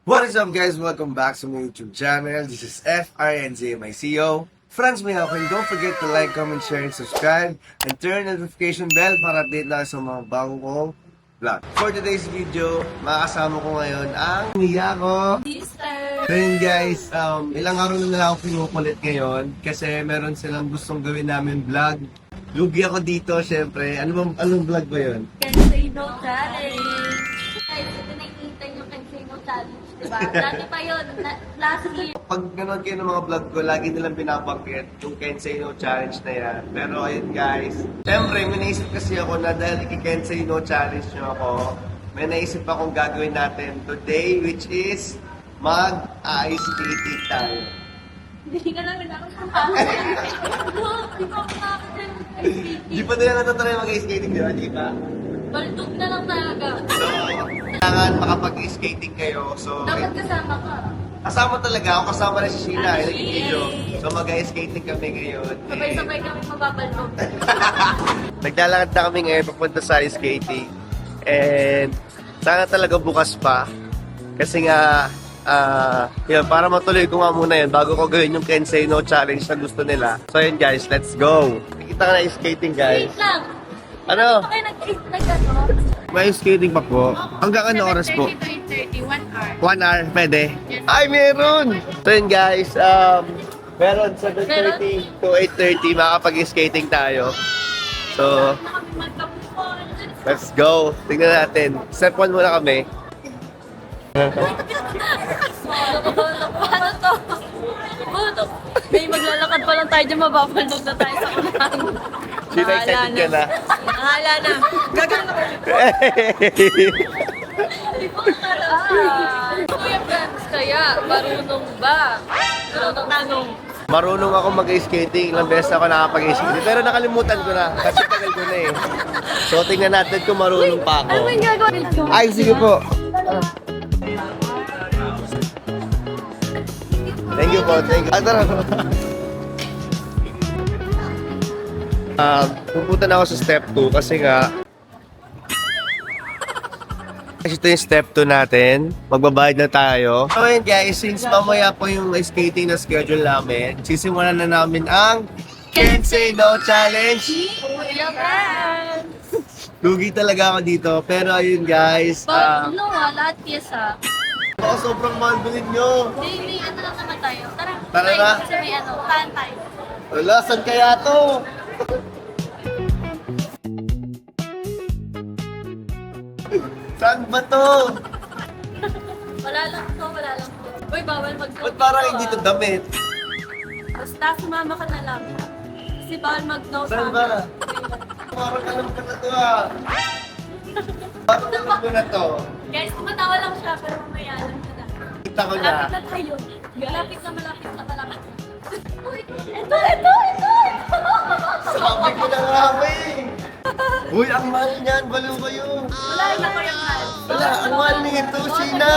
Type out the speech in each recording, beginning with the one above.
What is up guys? Welcome back to my YouTube channel. This is FRNZ, my CEO. Friends, may ako. Don't forget to like, comment, share, and subscribe. And turn notification bell para update na sa mga bagong kong vlog. For today's video, makakasama ko ngayon ang Miyako. So yun guys, ilang araw na lang ako pinukulit ngayon kasi meron silang gustong gawin namin vlog. Lugi ako dito, syempre. Anong vlog ba yun? Cansino Challenge! Guys, ito nakikita yung Cansino Challenge, diba? Dati pa yun, last year. Pag gano'n kayo ng mga vlog ko, lagi nilang binabanggit yung Kensei No Challenge na yan. Pero ayun guys, syempre may naisip kasi ako na dahil i-Kensei No Challenge nyo ako, may naisip akong gagawin natin today, which is mag-ice skating tayo. Hindi ka namin ako hindi ko makakasal Di pa nila natatry mag-ice skating, di ba? Di ba? Baldog na lang talaga. So, kailangan makapag-ice skating kayo. So, Dapat kasama ka. kasama talaga ako, kasama na si Sheena, Ay, yung video. So, mag-ice skating kami ngayon. Sabay-sabay kami mababaldog. Naglalakad na kami ngayon papunta sa ice skating. And sana talaga bukas pa. Kasi nga, yun, para matuloy ko nga muna yun bago ko gawin yung Kensei No Challenge na gusto nila. So yun guys, let's go! Nakita ka na ice skating guys. Wait lang. Ano? Bakit nag-ano? May ice skating pa po. Hanggang ano oras po? 7:30 to 8:30, 1 hour. 1 hour, pwede? Ay, meron! So yun guys, meron 7:30 to 8:30 makapag-skating tayo. So, let's go! Tingnan natin. Step 1 muna kami. Paano to? May maglalakad pa lang tayo dyan, mababaldog na tayo sa unahan. Sino excited ka na? Nahala na. Gagano ko. Kuya Franz, kaya marunong ba? Marunong tanong. Marunong ako mag-skating. Ilang beses ako nakapag-skating. Pero nakalimutan ko na. Kasi tagal ko na eh. So, tingnan natin kung marunong pa ako. Ano ba yung gagawin ko? Ay, sige po. Thank you po. Thank you. Tara. Pupunta na ako sa step 2 kasi nga kasi ito yung step 2 natin. Magbabayad na tayo. So yun guys, since mamaya po yung skating na schedule namin, sisimulan na namin ang Kensei No Challenge. Kuya Franz. Lugi talaga ako dito. Pero ayun guys, No, lahat pyesa. baka sobrang mahal bilhin nyo. Hindi, ano lang naman tayo. Tara. Tara May- na. Kasi may ano, fan tayo. Wala, saan kaya to? Saan ba to? Wala lang to, wala lang to. Uy, bawal mag-no. Ba't parang hindi to damit? Basta sumama ka na lang. Kasi bawal mag-no Saan sa ba? amin. Parang alam ko na to ah. Parang alam ko na to. Guys, tumatawa lang siya, pero mamaya alam ko na. Kita ko na. Malapit na tayo. Malapit na malapit na malapit. Uy, ito! Sabi ko na nga eh. Uy, ang mahal niyan. Baliw kayo. Wala na ko yung mahal. Wala, ang mahal nito, Sheena.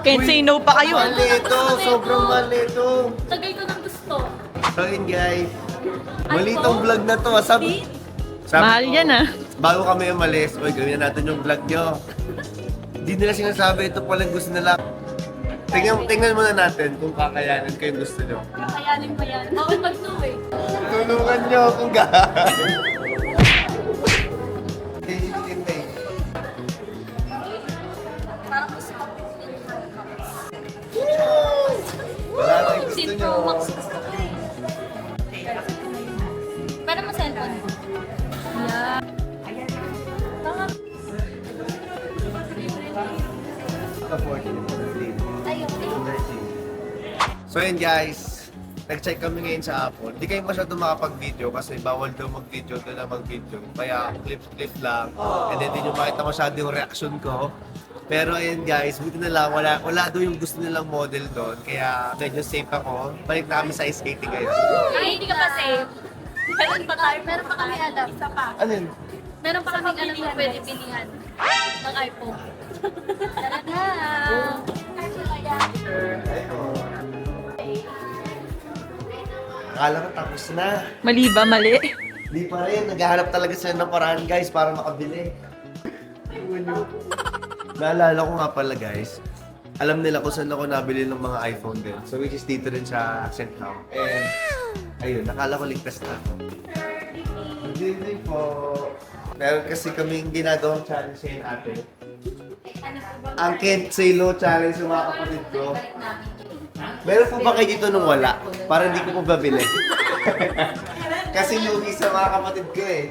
Kensei no pa kayo. Mahal nito. Sobrang mahal nito. Tagay ko ng gusto. So yun guys. Mali tong vlog na to. Sabi Mahal ko, yan ah. Bago kami umalis, uy, gawin na natin yung vlog nyo. Hindi nila sinasabi, ito pala gusto nila. Tingnan muna natin kung kakayanin ko yung gusto nyo. Kakayanin mo yan. Bawal mag-no eh. Tulungan nyo kung gaano. Parang gusto ko. Wala na yung gusto Sin nyo. Pro Max gusto ko eh. Pwede mo cellphone mo? Yeah. Tama. Tayo. So yun guys, nag-check kami ngayon sa Apple. Hindi kayo masyado makapag-video kasi bawal daw mag-video, doon na mag-video. Kaya clip lang. And then hindi nyo makita masyado yung reaction ko. Pero ayun guys, buti na lang, wala daw yung gusto nilang model doon. Kaya medyo safe ako. Balik na kami sa ice skating ngayon. Ay, hindi ka pa safe. Meron pa tayo. Meron pa kami alam. Isa pa. Ano yun? Meron pa kami alam na pwede bilihan ng iPhone. Tara na. Akala ko tapos na. Mali ba? Mali? Hindi pa rin. Naghahanap talaga sila ng paraan guys para makabili. Tingnan nyo. Naalala ko nga pala guys, alam nila kung saan ako nabili ng mga iPhone din. So which is dito rin sa Accent Town. And ayun, nakala ko ligtas na ako. Good evening po. Meron kasi kaming ginagawang challenge ngayon ate. Ang Kent Say No Challenge sa mga kapatid ko. Meron po ba kayo dito nung wala? Para hindi ko po babili. Kasi lugi sa mga kapatid ko eh.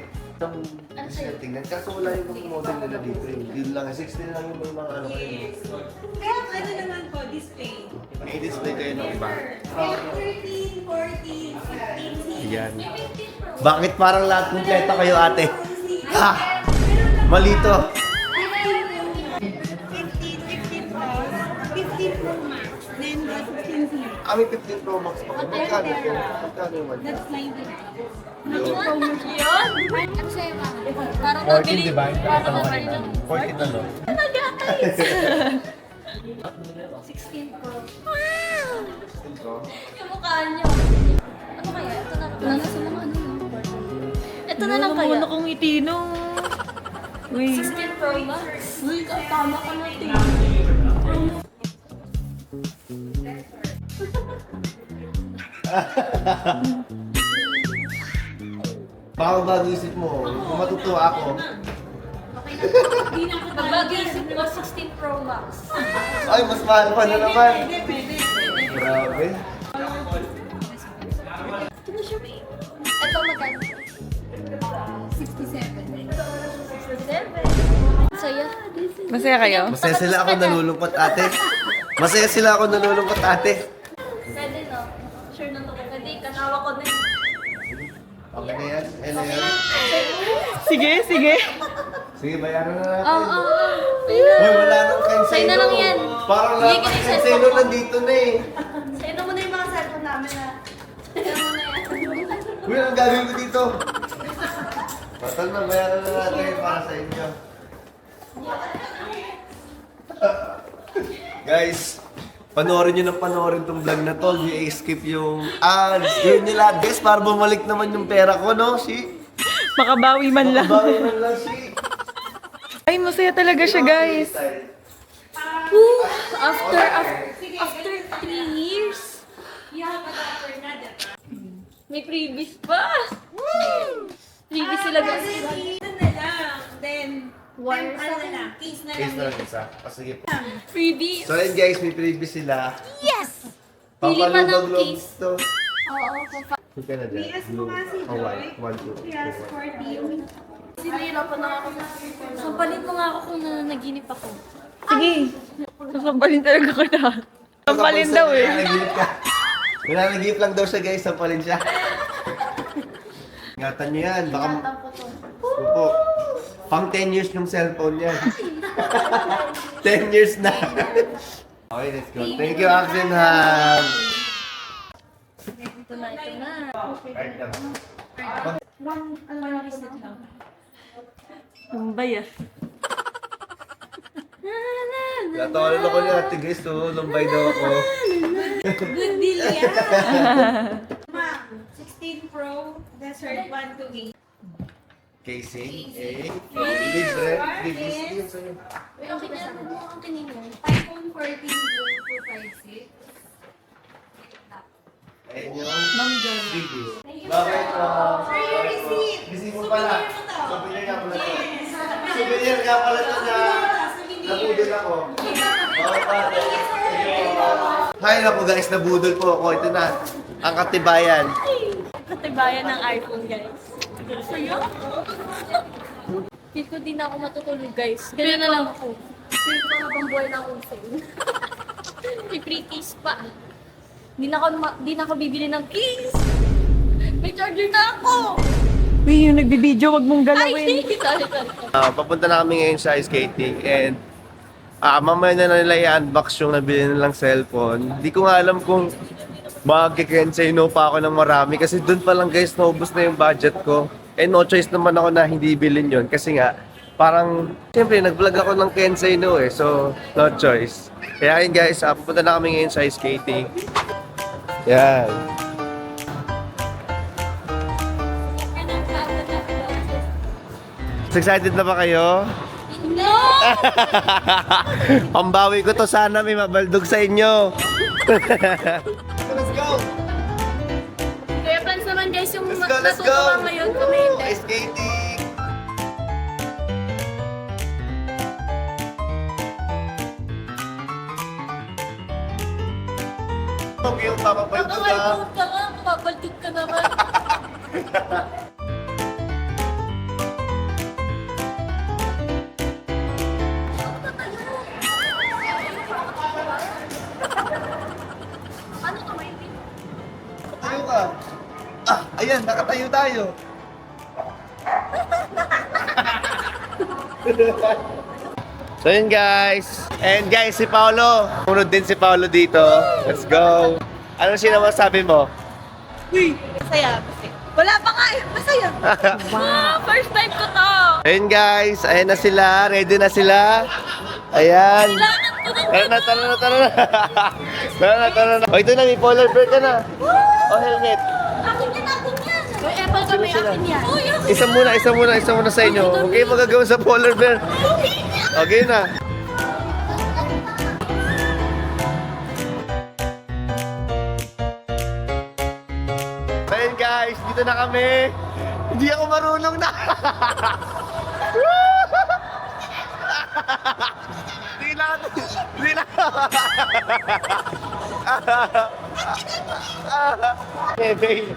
Tingnan, kaso wala yung mga model nila dito eh. Dito lang, 16 lang yung mga ano kayo. Kaya ano naman po, display. May display kayo ng iba. 13, 14, 15, 16. Yan. Bakit parang lahat kumpleto kayo ate? Ha! Mali to. 15 plus, 15 Pro Max, then the 16 series. Kami 15 Pro Max pa. Magkano yun? Magkano yung one? That's 99. Yun? Ano sa'yo, ma'am? Parang nabili. Parang nabili ng 14 na no? talaga, guys. 16 Pro. Yung mukha niyo. Ano kaya? Ito na lang. Nasa mga ano yun? Ito na lang kaya. Ano kong itino? Wait. 16 Pro Max. Uy, tama ka na, Ting. Baka bago isip mo, kung matutuwa ako. Magbago isip mo, 16 Pro Max. Ay, mas mahal pa na naman. Pwede. Grabe. Ito na siya, babe. Ito magkano? 67. 67. Saya. Masaya kayo? Masaya sila ako nalulungkot ate. Masaya sila ako nalulungkot ate. Pwede, no? Sure na to. Pwede, kanawa ko na yun. Okay na yan? Ano yan? Sige, sige. Sige, bayaran na natin. Oo. Uy, wala nang Kenseno. Sa'yo na lang yan. Parang Hindi lahat ka ng na Kenseno cellphone ko. nandito na eh. Sa'yo na muna yung mga cellphone namin na. Sa'yo mo na yan. Uy, ang gagawin ko dito? Total na, bayaran na natin para sa inyo. Guys, panoorin nyo ng panoorin tong vlog na to. I-skip yung ads. Yun nyo lahat guys, para bumalik naman yung pera ko, no? Si? Makabawi man lang. Makabawi man lang si. Ay, masaya talaga siya, guys. Woo! After 3 years. May freebies pa. Freebies sila guys. Ito na lang. Then, Wire ano na lang, case na Case na lang. lang isa. O sige po. Freebies. So yun guys, may freebie sila. Yes! Pili pa ng Papalubag-loob case. to. Oo. Huwag ka na dyan. PS mo nga si Oh, Joy. one, two, PS four. 14. Sinahirapan na ako. Sampalin mo nga ako kung nanaginip ako. Sige. Sasampalin talaga ko na. Sampalin daw eh. Nananagip ka. Nananagip lang daw siya guys, sampalin siya. Ingatan niyo yan, baka... Ingatan ko to. Opo. Pang 10 years yung cellphone niya. 10 years na. Okay, let's go. Thank you, Axel Ham. Ito na, ito na. Right na. Lumbay ah. Natawalan ako ni Ate Grace, so lumbay daw ako. Good deal yan. Ma'am, 16 Pro, Desert 1 to 8. Casing, libre, freebies din sa'yo. Wait, ang kinyan mo ang kinino. iPhone 14 Pro 256. Ayun yung freebies. Bakit? For your receipt. Receipt mo pala. Souvenir nga pala to. Souvenir nga pala to na nabudol ako. Bakit pa? Hi na po guys, nabudol po ako. Ito na, ang katibayan. Katibayan ng iPhone, guys. Saya? Feel ko di na ako matutulog, guys. Ganyan na lang ako. Feel ko habang buhay na akong sale. May free case pa. Di na ako bibili ng case. May charger na ako. Uy, yung nagbibideo, wag mong Ay, galawin. sorry. Papunta na kami ngayon sa ice skating and mamaya na nila i-unbox yung nabili nilang cellphone. Hindi ko nga alam kung mag-Kenseno pa ako ng marami kasi doon pa lang guys naubos na yung budget ko. And no choice naman ako na hindi bilhin yun kasi nga parang siyempre nag-vlog ako ng Kenseno eh, so no choice. Kaya yun guys, pupunta na kami ngayon sa ice skating. Yan. Excited na ba kayo? No! Pambawi ko to, sana may mabaldog sa inyo. Let's go! Kuya Plans naman guys yung Let's go, let's go! natutuwa ngayon kami hindi. Ice skating! Huwag yung papabaldog ka. Nakakalimutan ka nga, mababaldog ka naman. Ano ka, Maylin? Tayo ka. Ah, ayan, nakatayo tayo. So yun guys. And guys, si Paolo. Munod din si Paolo dito. Let's go. Ano siya naman sabi mo? Masaya. Wala pa nga eh. Masaya. Wow, first time ko to. Ayun guys, ayan na sila. Ready na sila. Ayan. Kailangan ko ng Tara na, tara na, tara na. Tara na, tara na. O, ito na, may polar bear ka na. O, helmet. akin yan, akin yan. May apple kami, akin yan. Uy, Isa muna sa inyo. Okay, magagawa sa polar bear. Okay na. Ayun guys, dito na kami. Hindi ako marunong na. Hindi na. Hindi na. Bebe,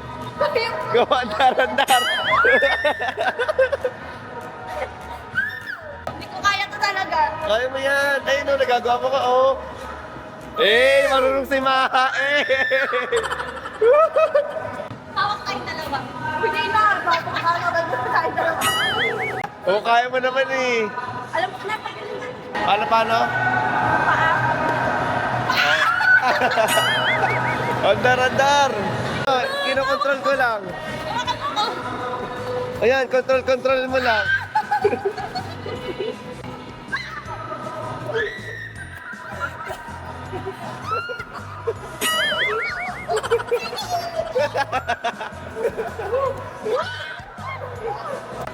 gawa andar-andar. Hindi ko kaya to talaga. Kaya mo yan. Ayun o, nagagawa mo ka, oh. Eh, marunong si Maha, eh. Hawak tayo dalawa. Hindi na, bago ka tayo dalawa. Oo, kaya mo naman eh. Alam ko na, pagalingan. Paano? Andar-andar. Kinokontrol ko lang. Ayan, control mo lang.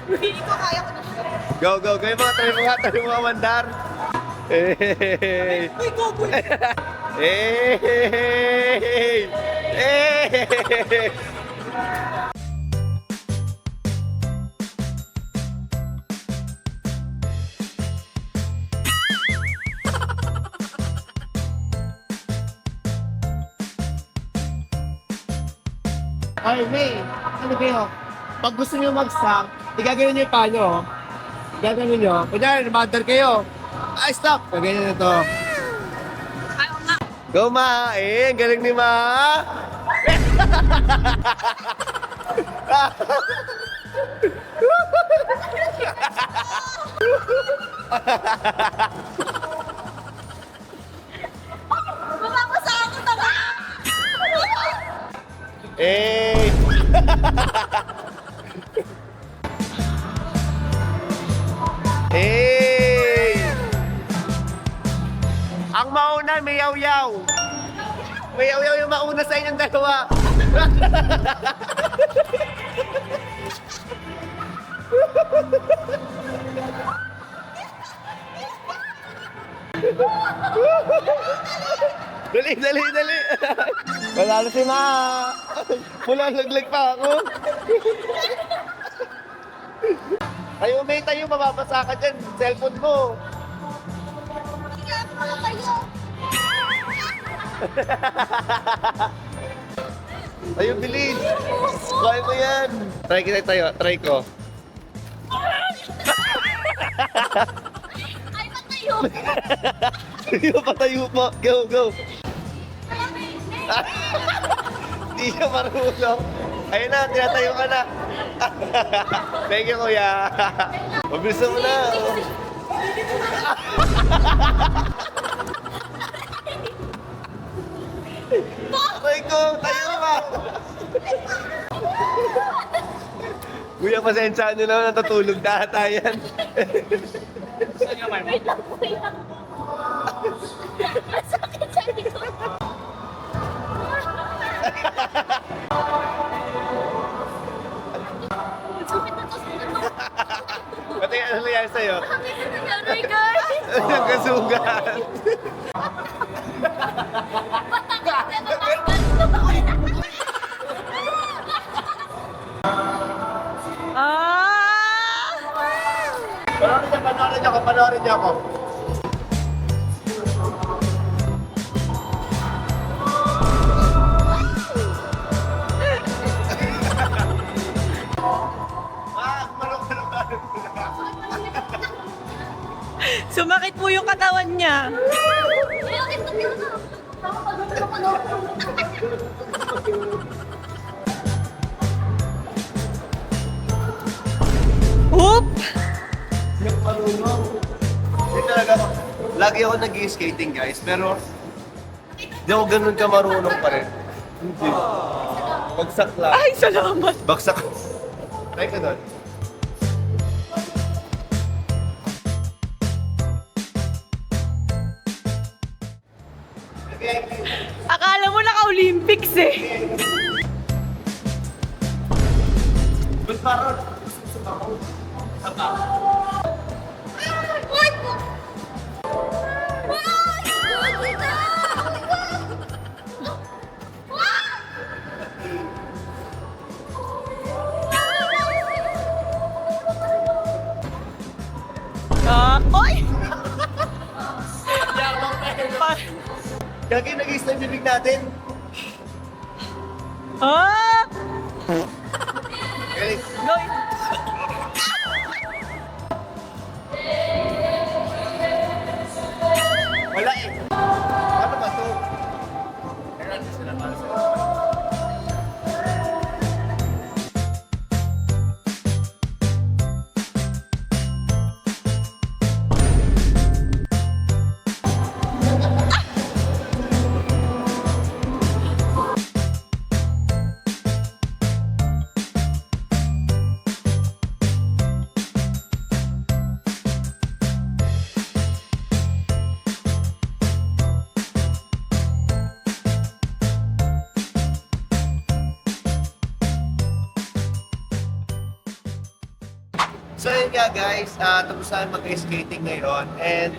Hindi ko kaya ko na siya. Go. Yung mga try mo nga mandar. Hey. Uy, go, boy. Hey. Hey. Ay, May, ano kayo? Pag gusto niyo mag-stop, igagano niyo yung paano. Gagano niyo. Kunyari, namadar kayo. Ay, stop! Ganyan na to. Go, Ma. Eh, ang galing ni Ma. Mapapasa ako tanga. Eh. Hey! Ang mauna, may yaw-yaw. May yaw-yaw yung mauna sa inyong dalawa. Dali. Wala na si Ma. Wala, laglag pa ako. Tayo, mababasa ka dyan. Cellphone mo. Tayo, bilis. Kaya mo yan. Try ko. Ay, patayo. Patayo po. Go. Hindi siya marunong. Ayun na, tinatayo ka na. Thank you, kuya. Mabilisan mo na. Aray ko, tayo ka. Kuya, pasensya nyo naman, natutulog na ata yan. Wait lang, kuya. Masakit sa likod. Masakit na to. Pati ano nangyari sa'yo? Ano nangyari, guys? sugat. Panoorin niyo ako. Sumakit po yung katawan niya. Oop! Yung marunong. Hindi talaga ako. Lagi ako nag-skating guys, pero hindi ako ganun ka marunong pa rin. Hindi. Bagsak lang. Ay, salamat. Bagsak. Try ka doon. Akala mo naka-Olympics eh. Ba't parang? Oy! Gagi, nag-i-slime bibig natin. Ah! Galing. Go! Wala eh. Ano ba to? Kaya natin sila para sa So yun nga guys, tapos namin mag-skating ngayon and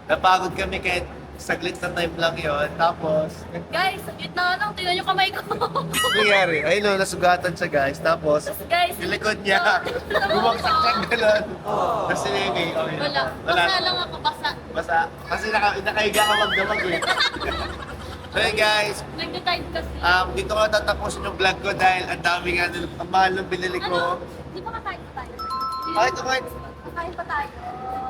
napagod kami kahit saglit na time lang yon. Tapos, Guys, sa gitna lang, tingnan yung kamay ko. ano nangyari? Ayun o, nasugatan siya guys. Tapos, Guys, yung likod niya, bumagsak siya gano'n. Tapos si Mimi, okay. wala. Basa lang ako, basa. Basta, kasi nakahiga ka magdamag eh. So yun guys, Nag-time kasi. dito ko tatapusin yung vlog ko dahil ang dami nga, ang mahal ng binili ko. Ano? Di ba kakain pa tayo? Ay, kumain. Kakain pa tayo.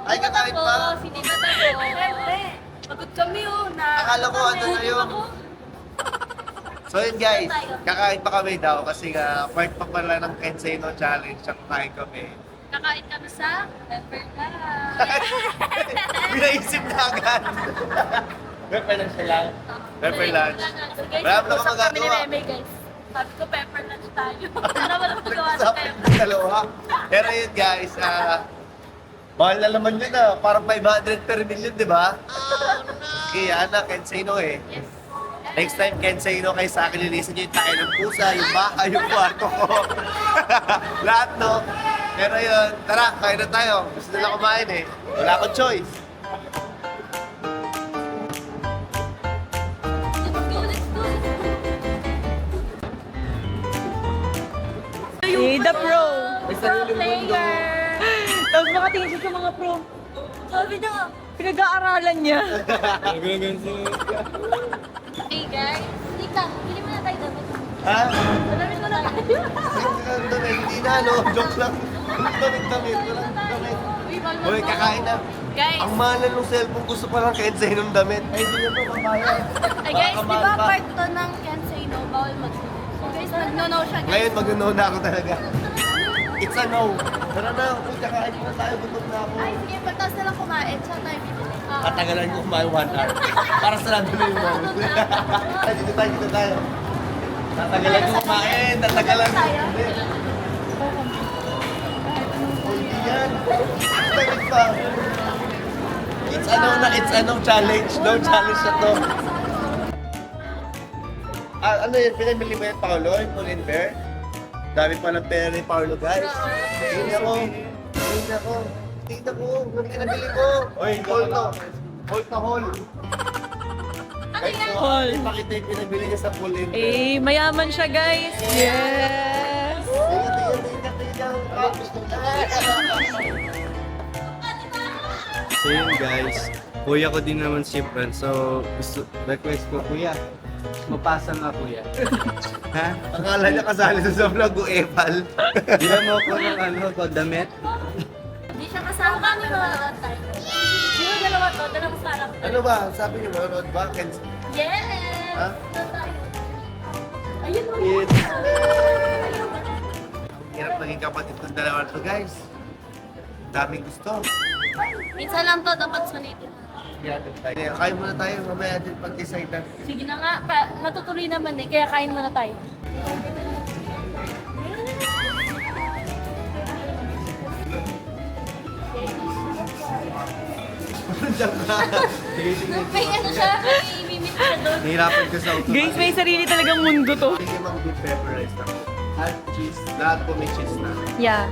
Ay, kakain pa. Hindi pa tayo. Siyempre. Pagod kami oh. Akala ko ano na yun. So yun guys, kakain pa kami daw kasi nga part pa pala ng Kenseno Challenge ang kakain kami. Kakain kami sa Pepperland. Pinaisip na agad. Pepper lunch lang. Pepper lunch. Guys, Wala mo na usap kami ni magagawa. Reme guys. Sabi ko pepper lunch tayo. Para wala magawa sa Nag-usap pepper. yung dalawa. Pero yun guys, mahal na naman yun parang 500 per million, di ba? Kaya na, Kenseno eh. Yes. Next time, Kenseno kayo sa akin, lilisan nyo yung tayo ng pusa, yung bahay, yung kwarto ko. Lahat, no? Pero yun, tara, kain na tayo. Gusto nila kumain eh. Wala akong choice. Let's go, let's go. Hey, the pro. Pro player. Tapos makatingin siya sa mga pro. Sabi na. Pinag-aaralan niya. Hey guys, Nika, pili mo na tayo damit. Ha? Damit mo na tayo. Hindi na, no? Joke lang. Damit. Walang damit. Uy, kakain na. Guys, Ang mahal na nung cellphone, gusto pa lang Kenseno ng damit. Ay, hindi na pa kamayad. ay guys, di ba part to ng Kensei no? Bawal mag So guys, nag-no siya guys. Ngayon, mag-no na ako talaga. It's a no. Tara na, uy, kakain na tayo. Gutom na ako. Ay, sige, pagtas na lang kumain. Saan tayo bibili? Tatagalan ko kumain 1 hour. Para sa lang yung moment. Ay, dito tayo. Tatagalan ko kumain. Tatagalan ko. Hindi yan. Damit pa. It's a no challenge. No challenge na to. Ano yun? Pinamili mo yung Paolo? Yung Pull and Bear? Dami pa ng pera ni Paolo, guys. Tingin ako. Tingnan mo, yung pinabili mo. Hold to. Hold to hold. Guys, so, Hold. ipakita yung pinabili niya sa pool in. Eh, mayaman siya, guys. Yes! So yun guys, kuya ko din naman si Fran. So request ko, kuya, mapasa nga kuya. Ha? Akala niya kasali sa vlog ko, Epal. Bila mo ko ng ko, damit? Hindi siya kasama kami mga tayo. Di ba dalawa to? Dalawang sarap. Ano ba? Sabi niyo, manonood ba? Yes! Ha? Ayun mo. Hirap maging kapatid ng dalawa to, guys. Daming gusto. Minsan lang to, dapat sulitin. Kaya muna tayo, mamaya din pag-decide na. Sige na nga, matutuloy naman eh, kaya kain muna tayo. May ano siya, may imimit siya doon. Nahirapan ko sa auto. Guys, may sarili talagang mundo to. Hindi mang beef pepper rice na. At cheese. Lahat po may cheese na. Yeah.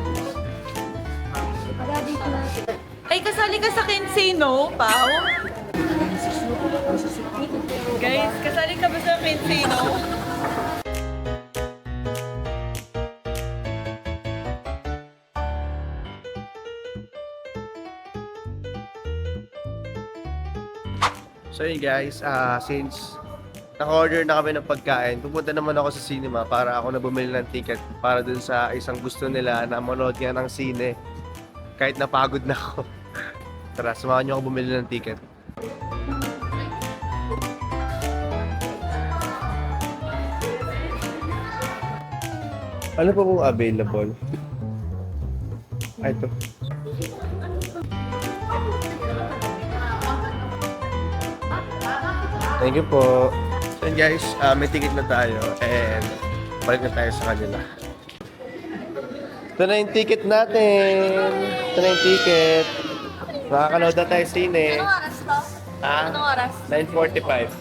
Ay, kasali ka sa Kensino, Pao? Guys, kasali ka ba sa Kensino? So yun guys, since naka-order na kami ng pagkain, pupunta naman ako sa cinema para ako na bumili ng ticket para dun sa isang gusto nila na manood nga ng sine. Kahit napagod na ako. Tara, samahan niyo ako bumili ng ticket. Ano pa pong available? Ito. Thank you po. So yun guys, may ticket na tayo and balik na tayo sa kanila. Ito na yung ticket natin. Ito na yung ticket. Makakanood na tayo sine. Anong oras to? Ha? Anong oras? 9:45.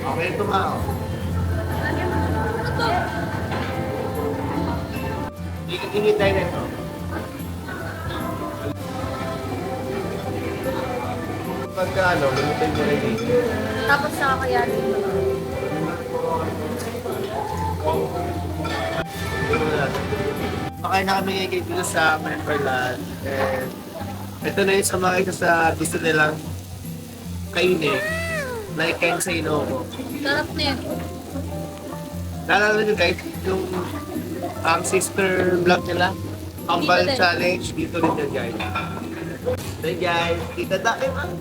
Okay, ito ma. Ano to? Ingit tayo na ito. Pagka ano, limitin mo rin dito. Tapos sa kaya Pakain na kami ngayon dito sa Memberland. And ito na yung sa mga isa sa gusto nilang kainin. Like Kensei Noho. sarap na yun. Naalala nyo guys, yung ang sister vlog nila, Kambal Dito din. Challenge, dito rin yan guys. Hey guys, kita tayo man.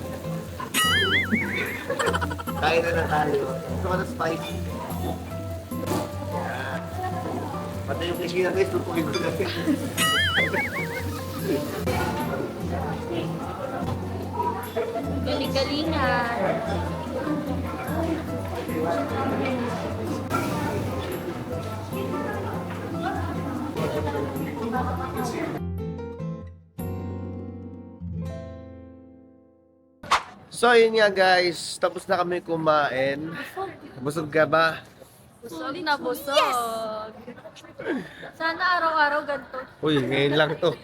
Kain na tayo. Gusto ko na spicy. Yan. Pati yung kishi na guys, tupugin ko na. Galing-galingan. So yun nga guys, tapos na kami kumain. Busog ka ba? Busog na busog. Sana araw-araw ganito. Uy, ngayon lang to.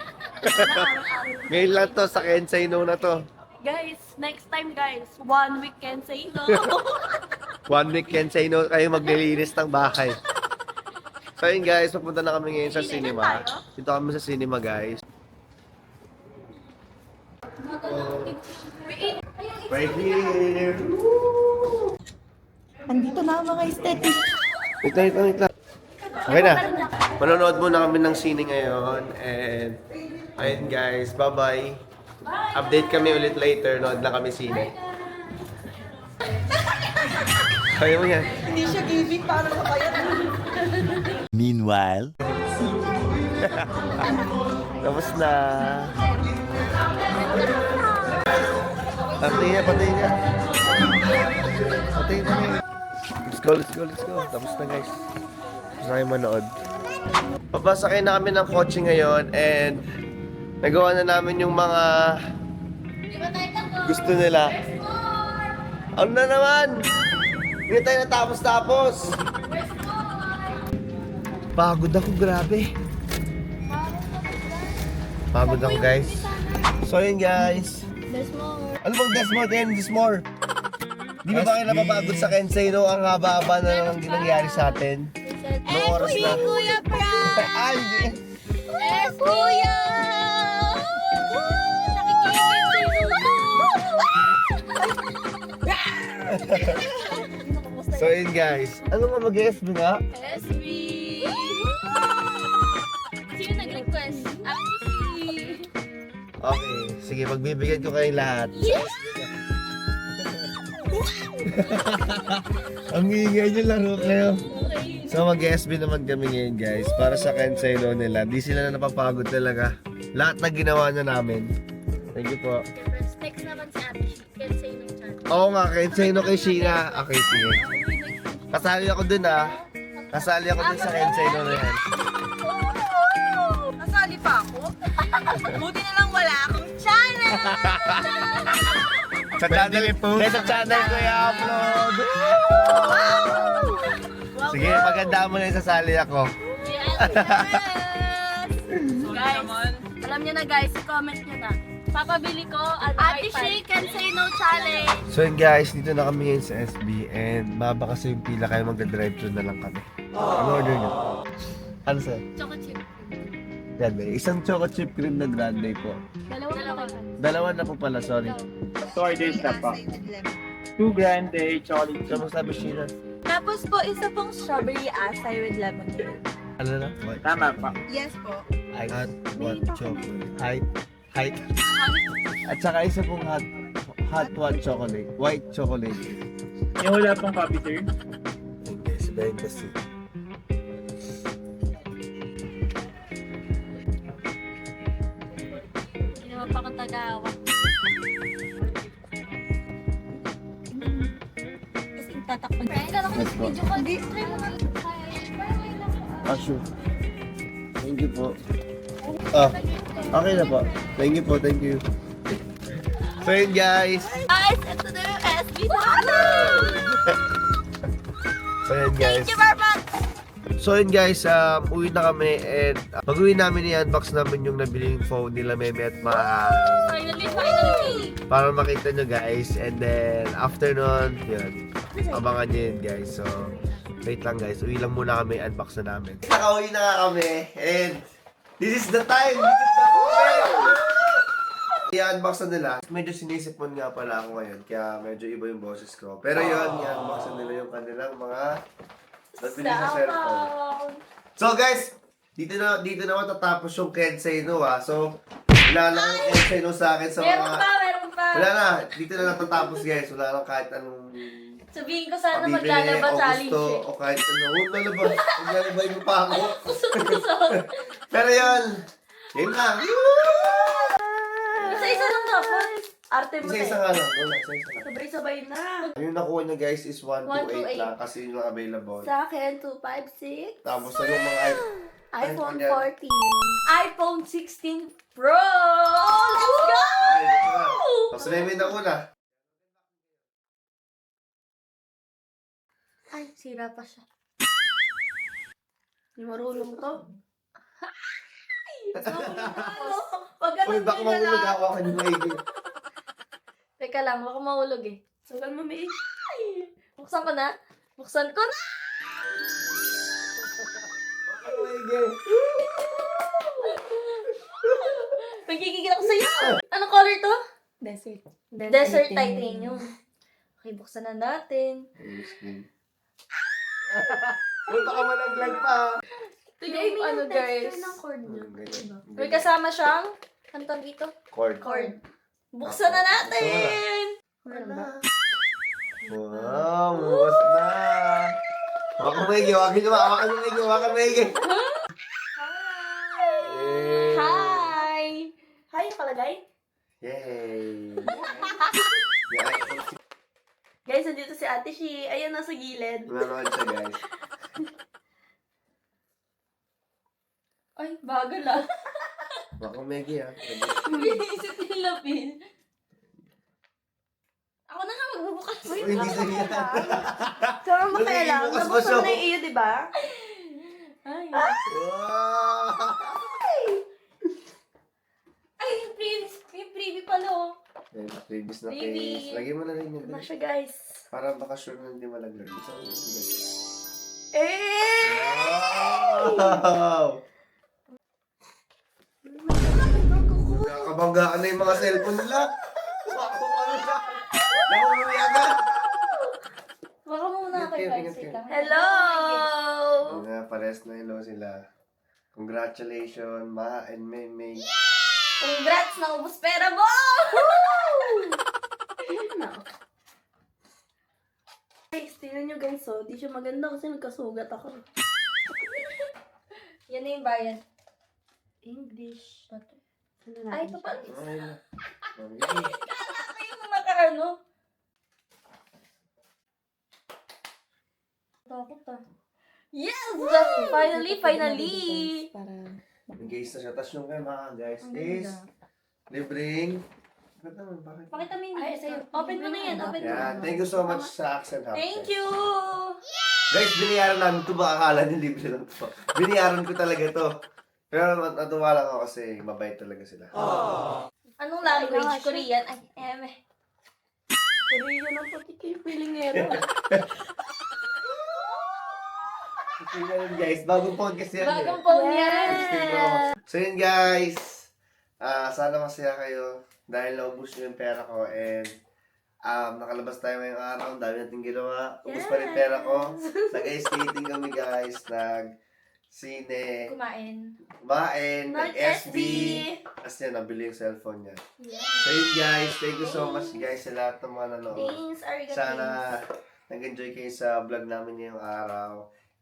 Sana araw-araw. Ngayon lang to, sa Kensei No na to. Guys, next time guys, 1 week can say no. 1 week Kensei No, kayo maglilinis ng bahay. So yun guys, papunta na kami ngayon sa cinema. Dito kami sa cinema guys. Right here. Andito na ang mga aesthetic. Wait lang. Okay na. Manonood muna kami ng sine ngayon. And ayun guys, bye-bye. Update kami ulit later. Nood na kami sine. Kaya mo yan. Hindi siya giving para sa kaya. Meanwhile, Tapos na. Patay niya. Patay niya. Let's go. Tapos na guys. Tapos na kayo manood. Papasakay na kami ng kotse ngayon and nagawa na namin yung mga gusto nila. Ano na naman? Hindi tayo natapos-tapos. Pagod ako, grabe. Pagod ako guys. So yun guys. There's more. Ano bang there's more and there's more? Di ba kayo napapagod sa Kensei no? Ang haba-haba na lang nangyari sa atin. Noong oras na. Kuya Frank! Ay, hindi. Eh, Kuya! So yun guys. Ano nga mag-SB nga? SB! Sino nag-request? Actually. Okay, sige, magbibigyan ko kayong lahat. Ang ingay nyo laro kayo. So mag-SB naman kami ngayon guys. Para sa Kensei no nila. Di sila na napapagod talaga. Lahat na ginawa na namin. Thank you po. Next naman si Ate. Kensei ng channel. Oo nga, Kensei no kay Sheena. Okay, sige. Kasali ako dun ah. Kasali ako dun sa Kensei no na yan. Nasali pa ako? Buti na lang wala akong channel! Sa channel po. Sa channel ko i-upload. Sige, maganda mo na yung sasali ako. Yes! Guys, alam niyo na guys, comment niyo na. Papabili ko at Ate Shay Kensei no challenge. So yun guys, dito na kami ngayon sa SB and maba kasi yung pila kayo magda-drive-thru na lang kami. Ano order nyo? Ano sir? Choco chip. Grande. Isang choco chip cream na grande po. Dalawa. Dalawa na po pala, sorry. 2 orders na pa. 2 grande chocolate. Kamusta sabi Sheena? Tapos po, isa pong strawberry acai with lemonade. Ano na? Tama pa. Yes po. Hot one chocolate. Height. At saka isa pong hot one chocolate. White chocolate. Yung wala pong copy, sir. Ayun guys, very kasi. Hindi naman pa akong tagawa. Kasi tatakpan. Friend, alam ko Let's go. video call. Try mo nga. Ah, sure. Thank you po. Ah, okay na po. Thank you po, thank you. So yun guys. Guys, ito na yung SB challenge! So yun guys. Thank you very much! So yun guys, uwi na kami and pag-uwi namin i-unbox namin yung nabiling phone nila Meme at Maa Finally! para makita nyo guys. And then after nun, yun, abangan nyo yun guys. So wait lang guys, uwi lang muna kami, unbox na namin. Nakauwi na nga kami and this is the time! This is the moment! I-unbox na nila. Medyo sinisipon nga pala ako ngayon, kaya medyo iba yung boses ko. Pero yun, i-unbox na nila yung kanilang mga nabili sa cellphone. So guys, dito na matatapos yung Kensei no ha. So, wala lang yung Kensei no sa akin sa mga... Meron pa! Wala na, dito na natatapos guys. Wala lang kahit anong... Sabihin ko sana pabibili maglalaba o challenge gusto, eh. o kahit ano. Huwag lalaba. Maglalabay mo pa ako. Kusot-kusot. Pero yun, yun lang. Isa-isa lang dapat. Arte mo Isa-isa nga lang. Wala, isa-isa lang. Sabay-sabay na. Yung nakuha nyo guys is 128 128 lang kasi yun lang available. Sa akin, 256. Tapos ano yung mga iPhone yan? 14. iPhone 16 Pro! Let's go! Ay, ito na. Tapos Remy na una. Ay, sira pa siya. Hindi marunong to. Uy, baka mahulog hawakan yung maigi. Teka lang, baka mahulog eh. Sagal mo, May. Buksan ko na. Buksan ko na! Hawakan yung maigi. Magigigil ako sa'yo! Anong color to? Desert. Desert titanium. Okay, buksan na natin. Uy, baka malaglag pa. Ito yung ano guys. ng cord niya. May kasama siyang, ano tawag dito? Cord. Cord. Buksan na natin! Meron ba? Wow, bukas na. Hawakan mo maigi, hawakan mo, hawakan mo maigi, hawakan mo maigi. Yay. Hi! Hi, palagay. Yay. Guys, nandito si Ate Shi. Ayan, nasa gilid. Wala naman siya guys. Ay, bagal ah. Hawakan mo maigi ha. Iniisip nila, Pin. Ako na nga magbubukas. Uy, hindi sa yan. Sama mo kaya lang. Bukas pa Nabuksan siya. na yung iyo, di ba? Ay. Wow. baby pala oh. Previous na Baby. case. Lagyan mo na rin yun. Diba siya guys? Para baka sure na hindi malaglag. So, Eh! wow! Nakakabangga ka na yung mga cellphone nila. Nakumuwi agad. Baka muna Ingat kay kayo, ingat Patsy kayo. ka. Hello! Yun na, pares na hello sila. Congratulations, Ma and Mei. Congrats! Naubos pera mo! Guys, tingnan nyo guys, oh. Di siya maganda kasi nagkasugat ako. Yan na yung bayan. English. Ay, ito pa. Ay, na. Kala ko yung nakaano. Takot ah. Yes! Finally! Nag-gaze na siya. Tapos yung kay Ma, guys, is libreng. Ba't naman? Bakit? Pakita mo yung sa'yo. Open mo na yan. Open mo. Yan, thank you so much sa Accent Hub. Thank you! Guys, biniyaran namin ito. Baka akala niyo libre lang ito. Biniyaran ko talaga ito. Pero natuwa lang ako kasi mabait talaga sila. Anong language? Korean? Ay, eme. Korean ang pati kayo pilingero. So yun guys, bagong podcast yan. Bagong phone yan. So yun guys, sana masaya kayo dahil naubos nyo yung pera ko and nakalabas tayo ngayong araw, dami natin ginawa. Ubus pa rin pera ko. Nag-ice skating kami guys, nag-sine, Kumain. nag-SB. Tapos yan, nabili yung cellphone niya. So yun guys, thank you so much guys sa lahat ng mga nanood. Thanks, arigato. Sana nag-enjoy kayo sa vlog namin ngayong araw.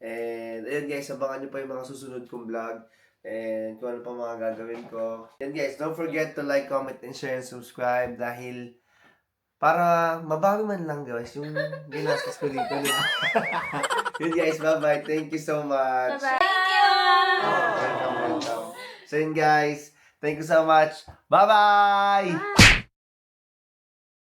And ayun guys, abangan nyo pa yung mga susunod kong vlog. And kung ano pa mga gagawin ko. And guys, don't forget to like, comment, and share, and subscribe. Dahil para mabago man lang guys yung ginastos ko dito. Yun guys, bye-bye. Thank you so much. Bye-bye. Thank you! Welcome. So yun guys, thank you so much. Bye-bye!